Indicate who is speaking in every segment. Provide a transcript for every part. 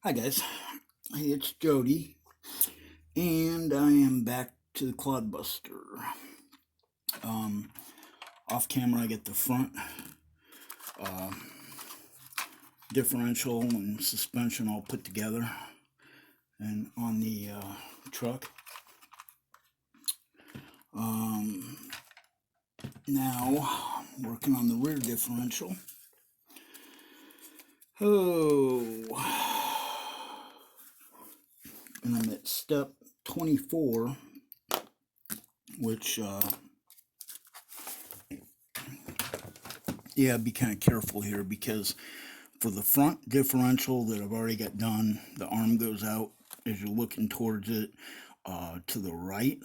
Speaker 1: Hi guys, hey, it's Jody, and I am back to the Clod Buster. Um, Off camera, I get the front uh, differential and suspension all put together, and on the truck. Um, Now, working on the rear differential. Oh, and I'm at step 24, which yeah, be kind of careful here because for the front differential that I've already got done, the arm goes out as you're looking towards it to the right.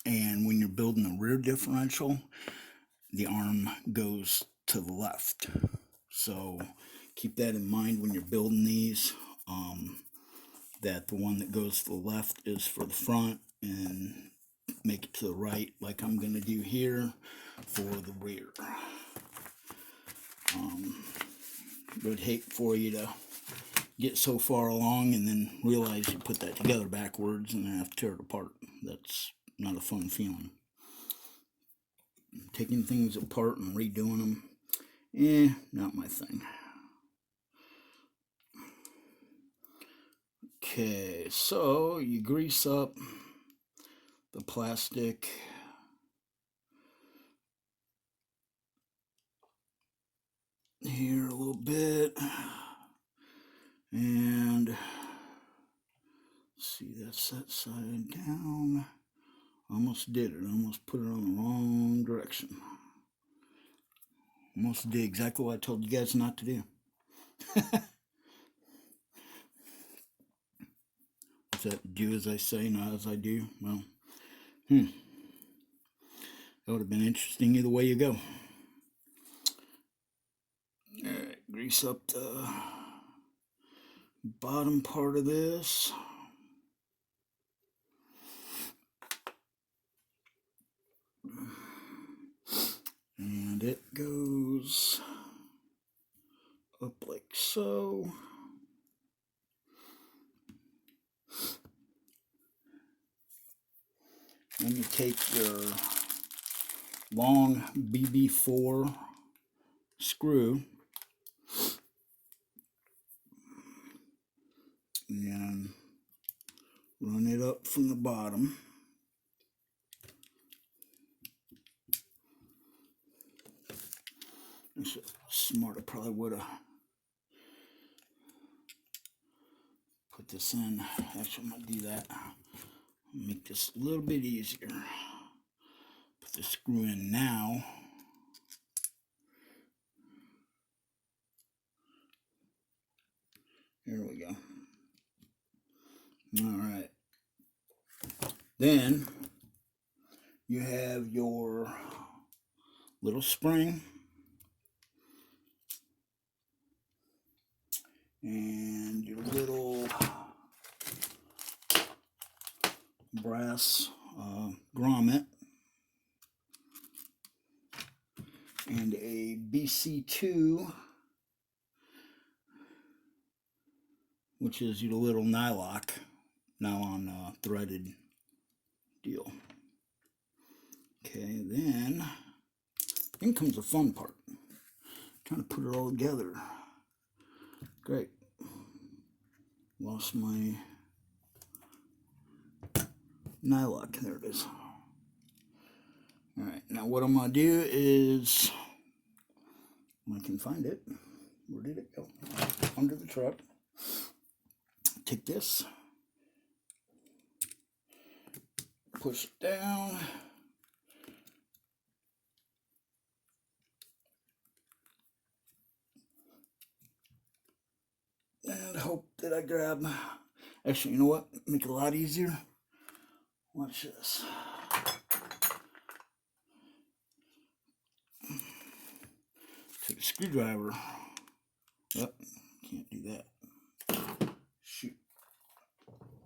Speaker 1: And when you're building the rear differential, the arm goes to the left. So keep that in mind when you're building these, that the one that goes to the left is for the front and make it to the right like I'm going to do here for the rear. Would hate for you to get so far along and then realize you put that together backwards and then have to tear it apart. That's not a fun feeling. Taking things apart and redoing them, not my thing. Okay, so you grease up the plastic. Here a little bit. And see, that's that side down. Almost did it. Almost put it on the wrong direction. Almost did exactly what I told you guys not to do. Is that do as I say, not as I do? Well, that would have been interesting either way you go. Alright, grease up the bottom part of this. And it goes up like so. Then you take your long BB4 screw and run it up from the bottom. This is smart. I probably would have put this in. Actually, I'm going to do that. Make this a little bit easier. Put the screw in now. Here we go. All right. Then you have your little spring and your little brass grommet and a BC2, which is your little nylon threaded deal. Okay, then comes the fun part. Trying to put it all together. Great. Lost my nylon. There it is. Alright, now what I'm going to do is, when I can find it, where did it go? Under the truck. Take this, push it down, and hope that I grab. Actually, you know what? Make it a lot easier. Watch this. Take a screwdriver. Yep, can't do that. Shoot.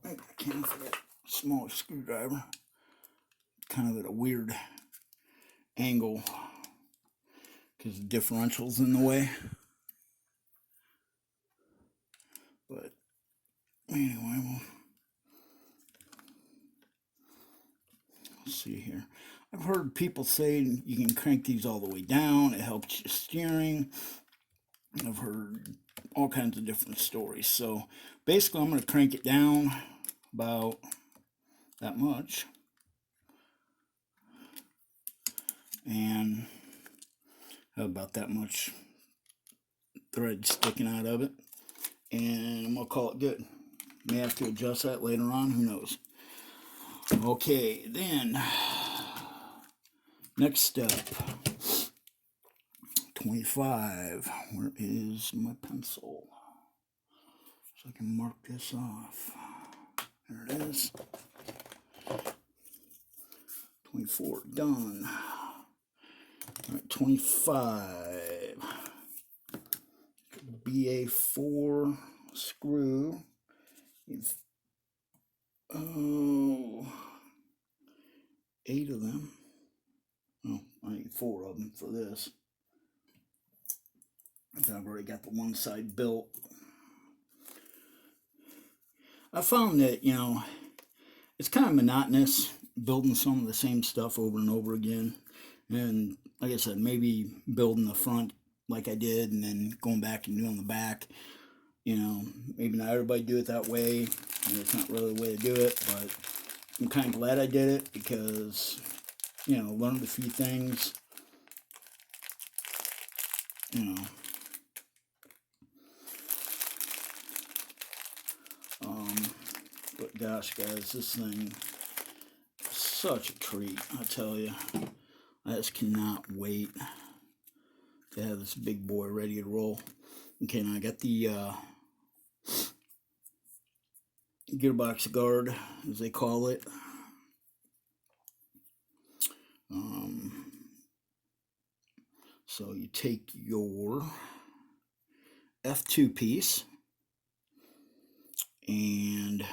Speaker 1: Maybe I can for that smaller screwdriver. Kind of at a weird angle because the differential's in the way. But anyway, we'll see here. I've heard people say you can crank these all the way down. It helps your steering. I've heard all kinds of different stories. So basically, I'm going to crank it down about that much. And have about that much thread sticking out of it. And I'm going to call it good. May have to adjust that later on. Who knows? Okay, then next step. 25. Where is my pencil? So I can mark this off. There it is. 24, done. All right, 25. BA4 screw. Oh, 8 of them. Oh, I need 4 of them for this. I've already got the one side built. I found that, you know, it's kind of monotonous building some of the same stuff over and over again. And like I said, maybe building the front like I did and then going back and doing the back. You know, maybe not everybody do it that way. And it's not really the way to do it, but I'm kind of glad I did it because, you know, learned a few things. You know. But gosh, guys, this thing is such a treat, I tell you. I just cannot wait to have this big boy ready to roll. Okay, now I got the gearbox guard, as they call it. So you take your F2 piece and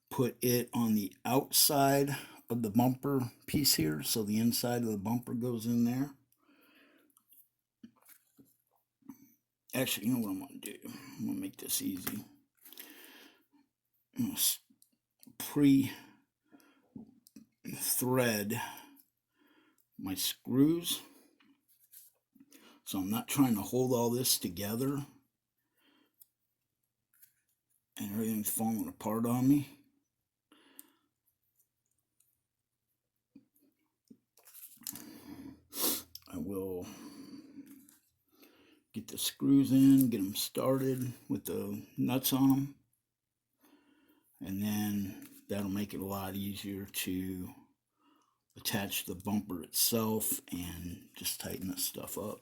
Speaker 1: put it on the outside of the bumper piece here, so the inside of the bumper goes in there. Actually, you know what I'm going to do? I'm going to make this easy. I'm going to pre-thread my screws, so I'm not trying to hold all this together and everything's falling apart on me. I will get the screws in, get them started with the nuts on them, and then that'll make it a lot easier to attach the bumper itself and just tighten this stuff up.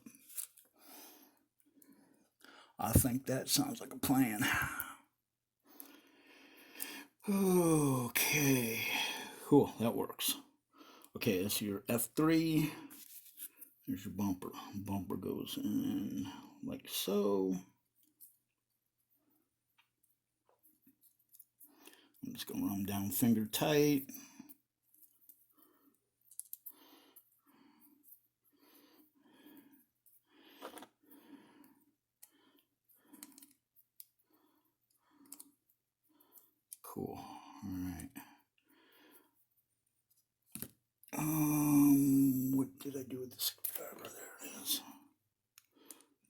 Speaker 1: I think that sounds like a plan. Okay, cool, that works. Okay, that's your F3. There's your bumper. Bumper goes in like so. I'm just going to run them down finger tight. Cool. All right. What did I do with the screwdriver? There it is.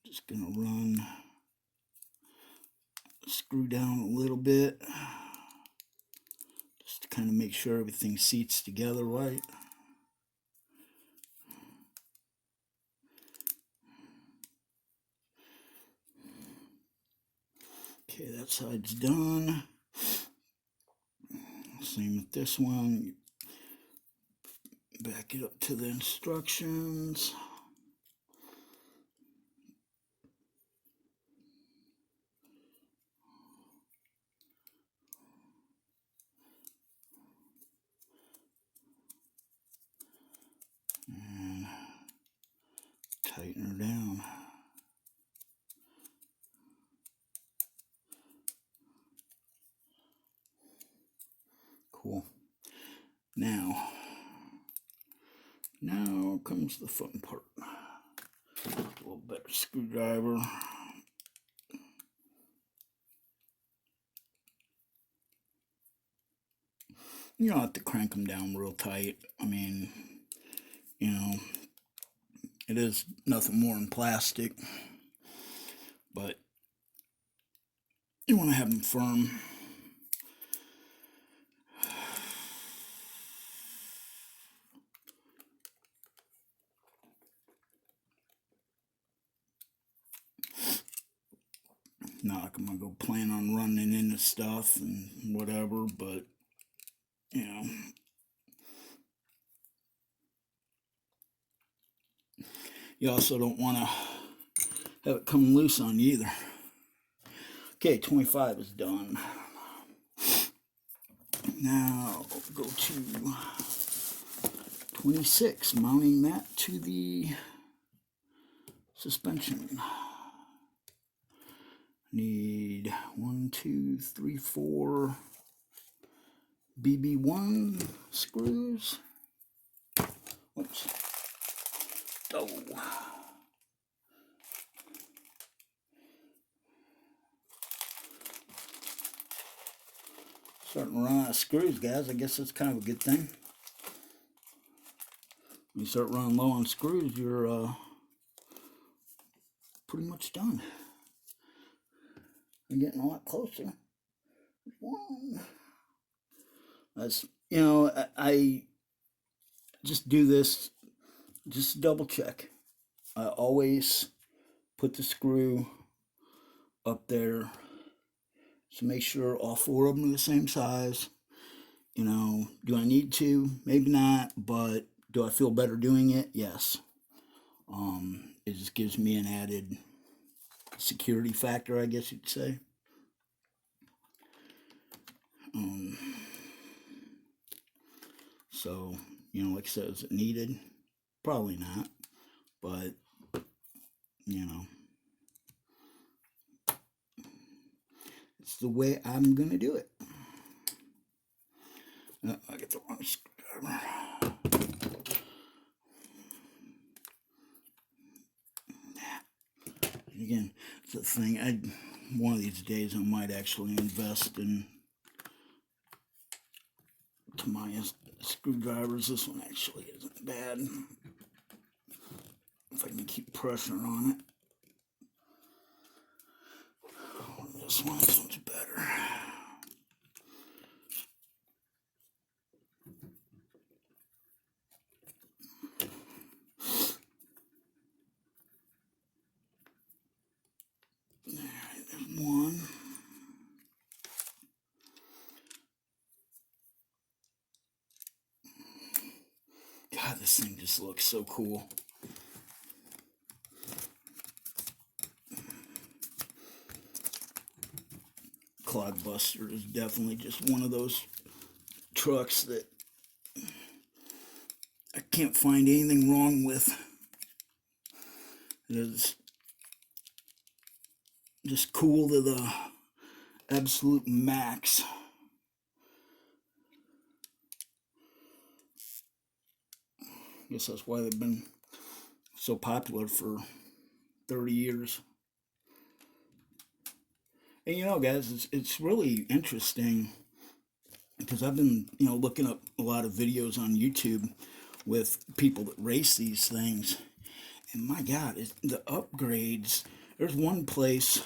Speaker 1: Just gonna run, screw down a little bit, just to kind of make sure everything seats together right. Okay, that side's done. Same with this one. Back it up to the instructions. And tighten her down. Cool. Now comes the fun part. A little better screwdriver. You don't have to crank them down real tight. I mean, you know, it is nothing more than plastic, but you want to have them firm. Not like I'm gonna go plan on running into stuff and whatever, but you know, you also don't want to have it come loose on you either. Okay, 25 is done. Now go to 26, mounting that to the suspension. Need 1, 2, 3, 4 BB1 screws. Oops. Oh. Starting to run out of screws, guys. I guess that's kind of a good thing. When you start running low on screws, you're pretty much done. I'm getting a lot closer. One. That's, you know, I just do this just to double check. I always put the screw up there to make sure all 4 of them are the same size. You know, do I need to? Maybe not, but do I feel better doing it? Yes. It just gives me an added security factor, I guess you'd say. So, you know, like I said, is it needed? Probably not, but, you know, it's the way I'm going to do it. I get the wrong screwdriver. Again, it's the thing. One of these days I might actually invest in Tamiya screwdrivers. This one actually isn't bad. If I can keep pressure on it. This one's better. There's one. God, this thing just looks so cool. Clod Buster is definitely just one of those trucks that I can't find anything wrong with. It is just cool to the absolute max. I guess that's why they've been so popular for 30 years. And you know, guys, it's really interesting because I've been, you know, looking up a lot of videos on YouTube with people that race these things. And my God, the upgrades. There's one place,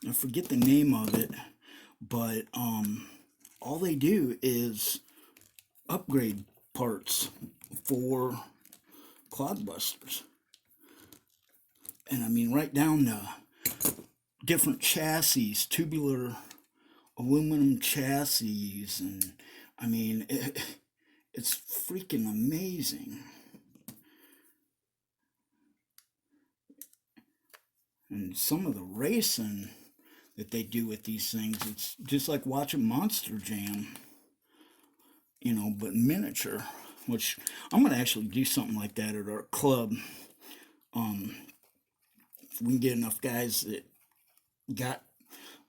Speaker 1: I forget the name of it, but all they do is upgrade parts for Clodbusters. And I mean, right down to different chassis, tubular aluminum chassis, and I mean, it's freaking amazing. And some of the racing that they do with these things, it's just like watching Monster Jam, you know, but miniature, which I'm going to actually do something like that at our club. If we can get enough guys that got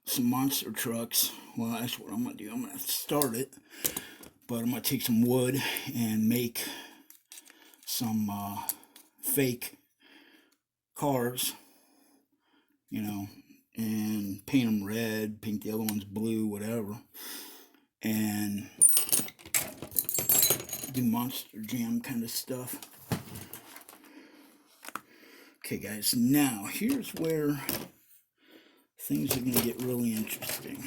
Speaker 1: some monster trucks, well, that's what I'm going to do. I'm going to start it, but I'm going to take some wood and make some fake cars, you know, and paint them red, paint the other ones blue, whatever, and do Monster Jam kind of stuff. Okay guys, now here's where things are going to get really interesting.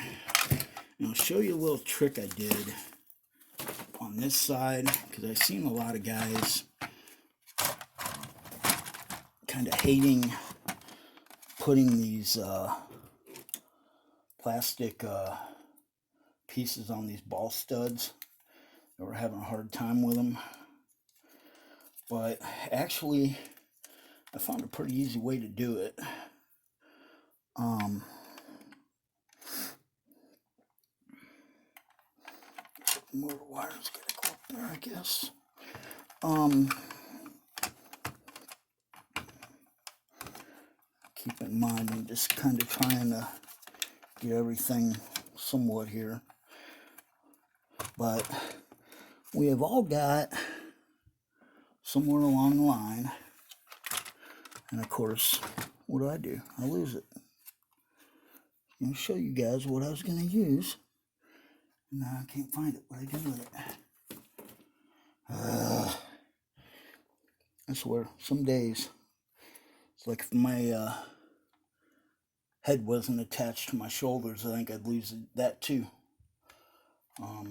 Speaker 1: And I'll show you a little trick I did on this side, because I've seen a lot of guys kind of hating putting these plastic pieces on these ball studs. They were having a hard time with them. But actually, I found a pretty easy way to do it. More wires gotta go up there, I guess. Keep in mind, I'm just kind of trying to get everything somewhat here. But we have all got somewhere along the line, and of course, what do? I lose it. I'm going to show you guys what I was going to use. Now I can't find it. What I do with it? I swear, some days, it's like if my head wasn't attached to my shoulders, I think I'd lose that too. What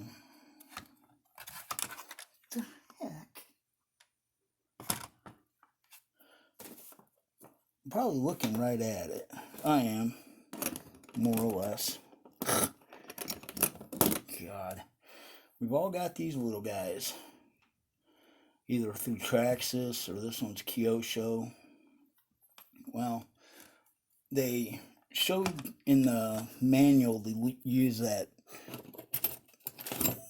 Speaker 1: the heck? I'm probably looking right at it. I am, more or less. God. We've all got these little guys. Either through Traxxas or this one's Kyosho. Well, they showed in the manual they use that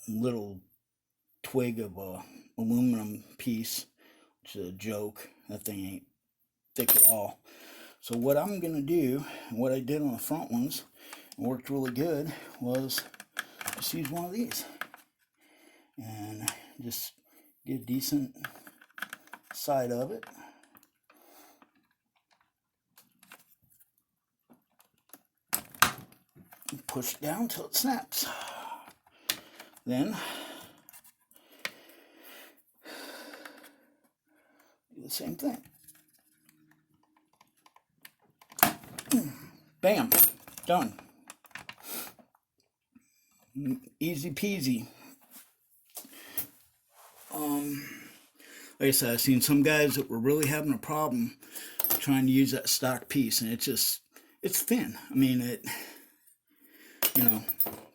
Speaker 1: little twig of a aluminum piece, which is a joke. That thing ain't thick at all. So what I'm going to do, and what I did on the front ones, and worked really good, was just use one of these. And just get a decent side of it. And push it down till it snaps. Then do the same thing. Bam, done. Easy peasy. Like I said, I've seen some guys that were really having a problem trying to use that stock piece, and it's thin. I mean,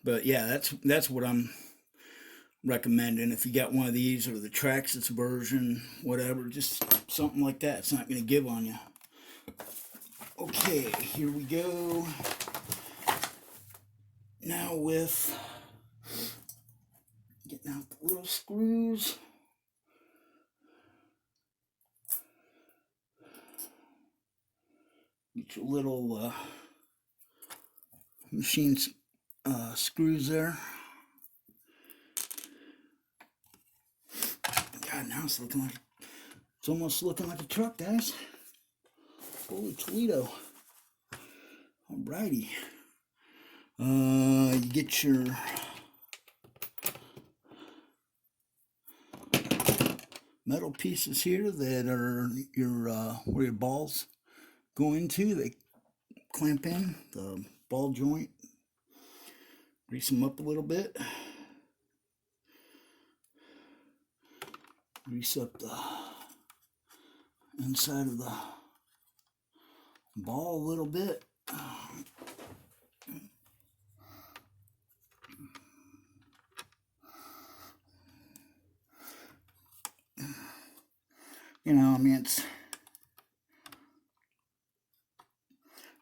Speaker 1: but yeah, that's what I'm recommending. If you got one of these or the Traxxas version, whatever, just something like that. It's not going to give on you. Okay, here we go. Now with getting out the little screws. Get your little machine screws there. God, now it's almost looking like a truck, guys. Holy Toledo. Alrighty. You get your metal pieces here that are where your balls go into. They clamp in the ball joint. Grease them up a little bit. Grease up the inside of the ball a little bit. I mean, it's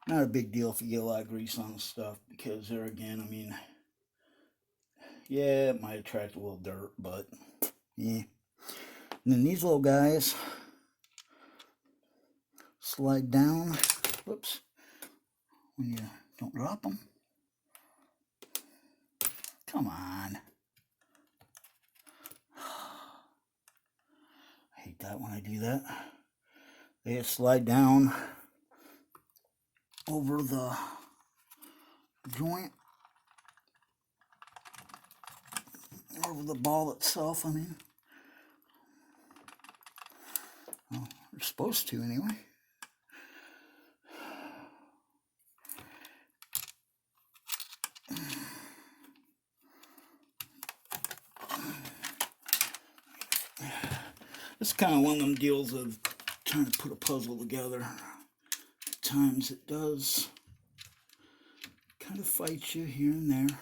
Speaker 1: not a big deal if you get a lot of grease on the stuff, because there again, I mean, yeah, it might attract a little dirt, but yeah. And then these little guys slide down. Whoops. When you don't drop them. Come on. I hate that when I do that. They just slide down over the joint, over the ball itself, I mean. We're supposed to anyway. It's kind of one of them deals of trying to put a puzzle together. At times it does kind of fight you here and there.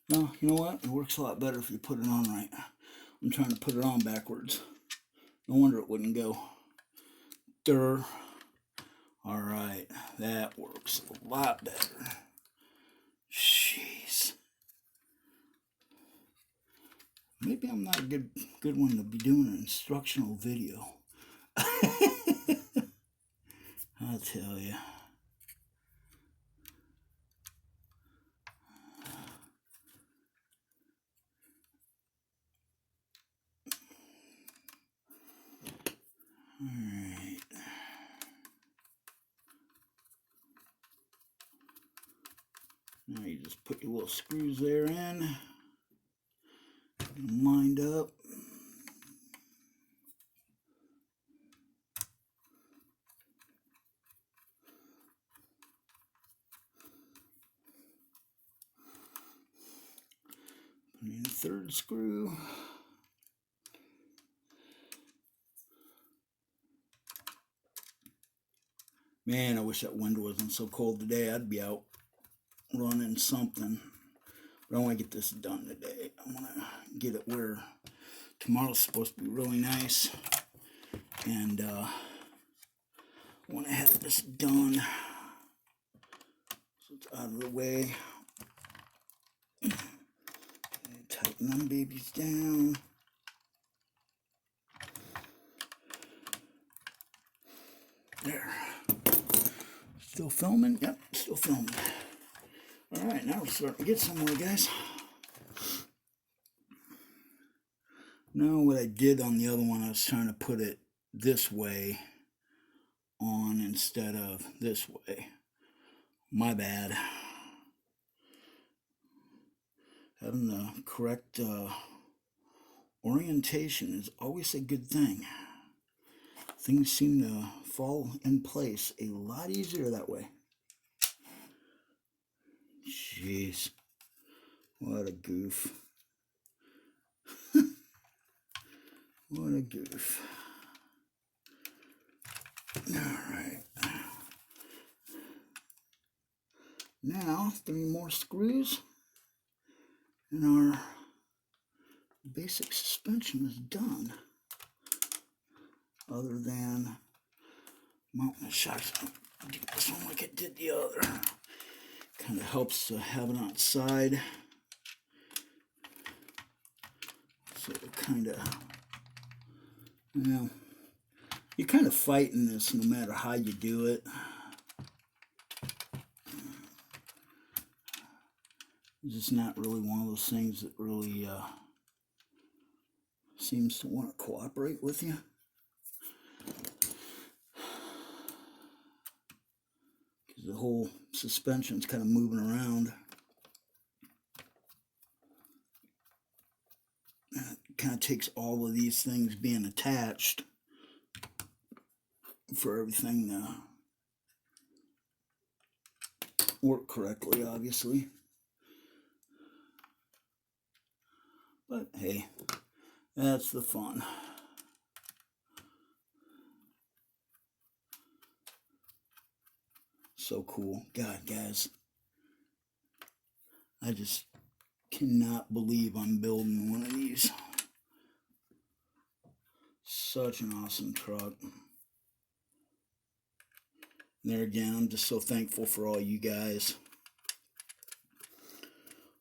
Speaker 1: No, you know what? It works a lot better if you put it on right. I'm trying to put it on backwards. No wonder it wouldn't go. Durr. Alright, that works a lot better. Jeez. Maybe I'm not a good one to be doing an instructional video. I'll tell you. Alright. Now you just put your little screws there in. Lined up. Put in the third screw. Man, I wish that wind wasn't so cold today. I'd be out running something. But I want to get this done today. I want to get it where tomorrow's supposed to be really nice. And I want to have this done so it's out of the way. Tighten them babies down. There. Still filming? Yep, still filming. Alright, now we're starting to get somewhere, guys. Now what I did on the other one, I was trying to put it this way on instead of this way. My bad. Having the correct orientation is always a good thing. Things seem to fall in place a lot easier that way. Jeez. What a goof. What a goof. Alright. Now, 3 more screws. And our basic suspension is done. Other than mounting the shocks. I'll do this one like I did the other. Kind of helps to have it on its side. So it kind of, you know, you're kind of fighting this no matter how you do it. It's just not really one of those things that really seems to want to cooperate with you. Because the whole suspension's kind of moving around. And it kind of takes all of these things being attached for everything to work correctly, obviously. But hey, that's the fun. So cool. God, guys, I just cannot believe I'm building one of these. Such an awesome truck. There again, I'm just so thankful for all you guys.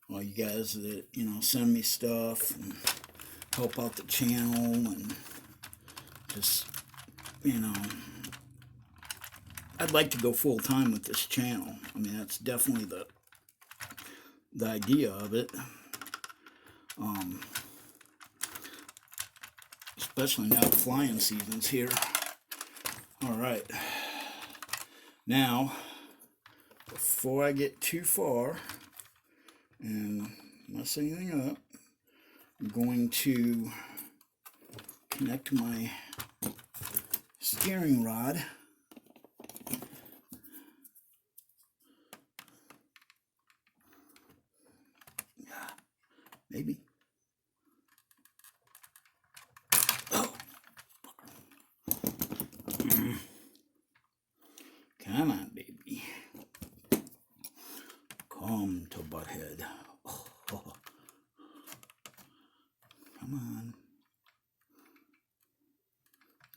Speaker 1: All you guys that, you know, send me stuff and help out the channel and just, you know, I'd like to go full time with this channel. I mean, that's definitely the idea of it. Especially now the flying season's here. Alright. Now, before I get too far and mess anything up, I'm going to connect my steering rod. Maybe. Oh. Come on, baby. Come to butthead. Oh. Come on.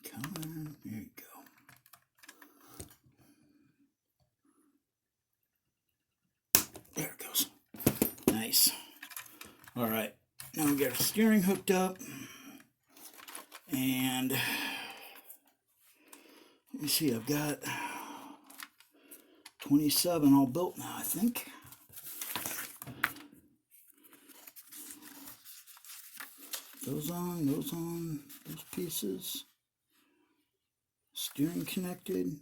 Speaker 1: Come on. There you go. There it goes. Nice. All right. Now we got our steering hooked up. And let me see, I've got 27 all built now, I think. Those on, those pieces. Steering connected.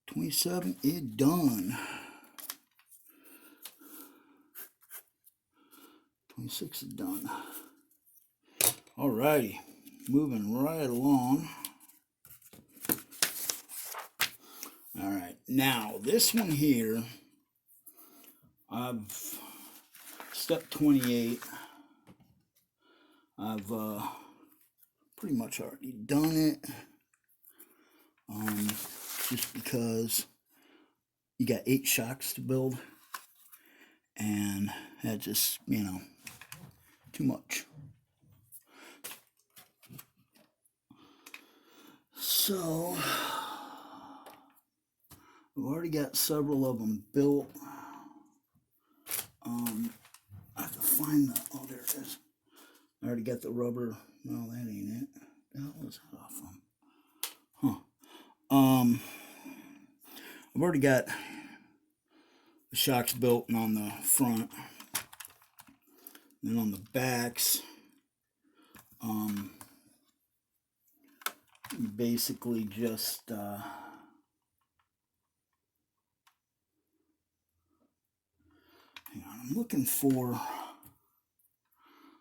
Speaker 1: 27, it done. 26 is done. Alrighty, moving right along. Alright, now this one here, I've step 28. I've pretty much already done it. Just because you got 8 shocks to build, and that just, you know, too much. So I've already got several of them built. I have to find the, oh, there it is. I already got the rubber. No, that ain't it. That was off from. Huh. I've already got the shocks built and on the front. Then on the backs, basically just hang on, I'm looking for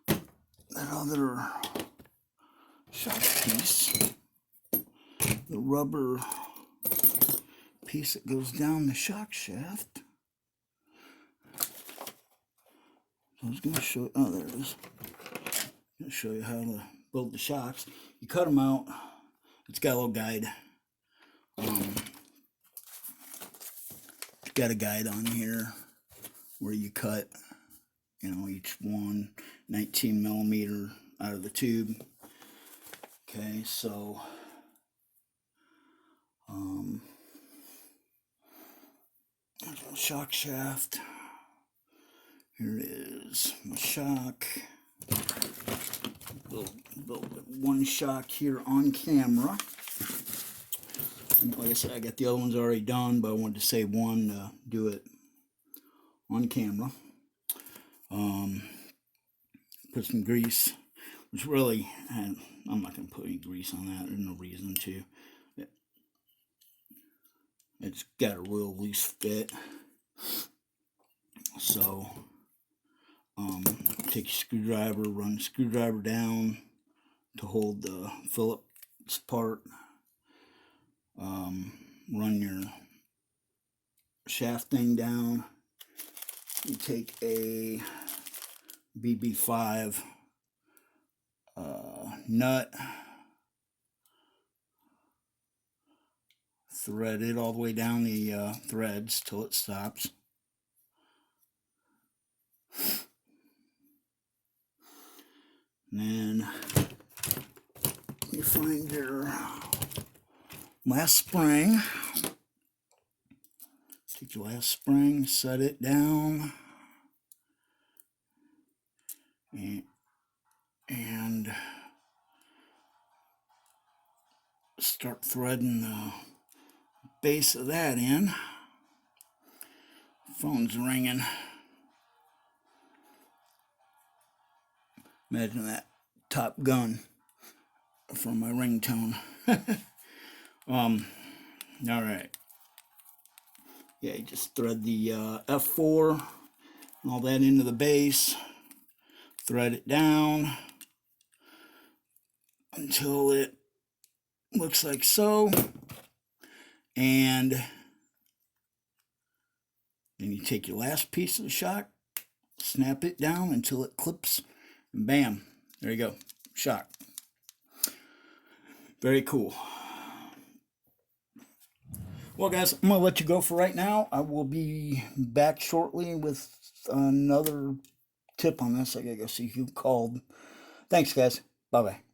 Speaker 1: that other shock piece, the rubber piece that goes down the shock shaft. So I was going to show, oh, there it is. I'm going to show you how to build the shocks. You cut them out. It's got a little guide. It's got a guide on here where you cut, you know, each one 19 millimeter out of the tube. Okay, so there's a shock shaft. Here is my shock. Build one shock here on camera. And like I said, I got the other ones already done, but I wanted to save one to do it on camera. Put some grease, which really, I'm not going to put any grease on that. There's no reason to. It's got a real loose fit. So, take your screwdriver, run the screwdriver down to hold the Phillips part. Run your shaft thing down. You take a BB5 nut, thread it all the way down the threads till it stops. And then you find your last spring. Take your last spring, set it down, and start threading the base of that in. Phone's ringing. Imagine that Top Gun for my ringtone. All right. Yeah, you just thread the F4 and all that into the base. Thread it down. until it looks like so. And then you take your last piece of the shock, snap it down until it clips, and bam, there you go, shock. Very cool. Well, guys, I'm going to let you go for right now. I will be back shortly with another tip on this. I got to go see who called. Thanks, guys. Bye-bye.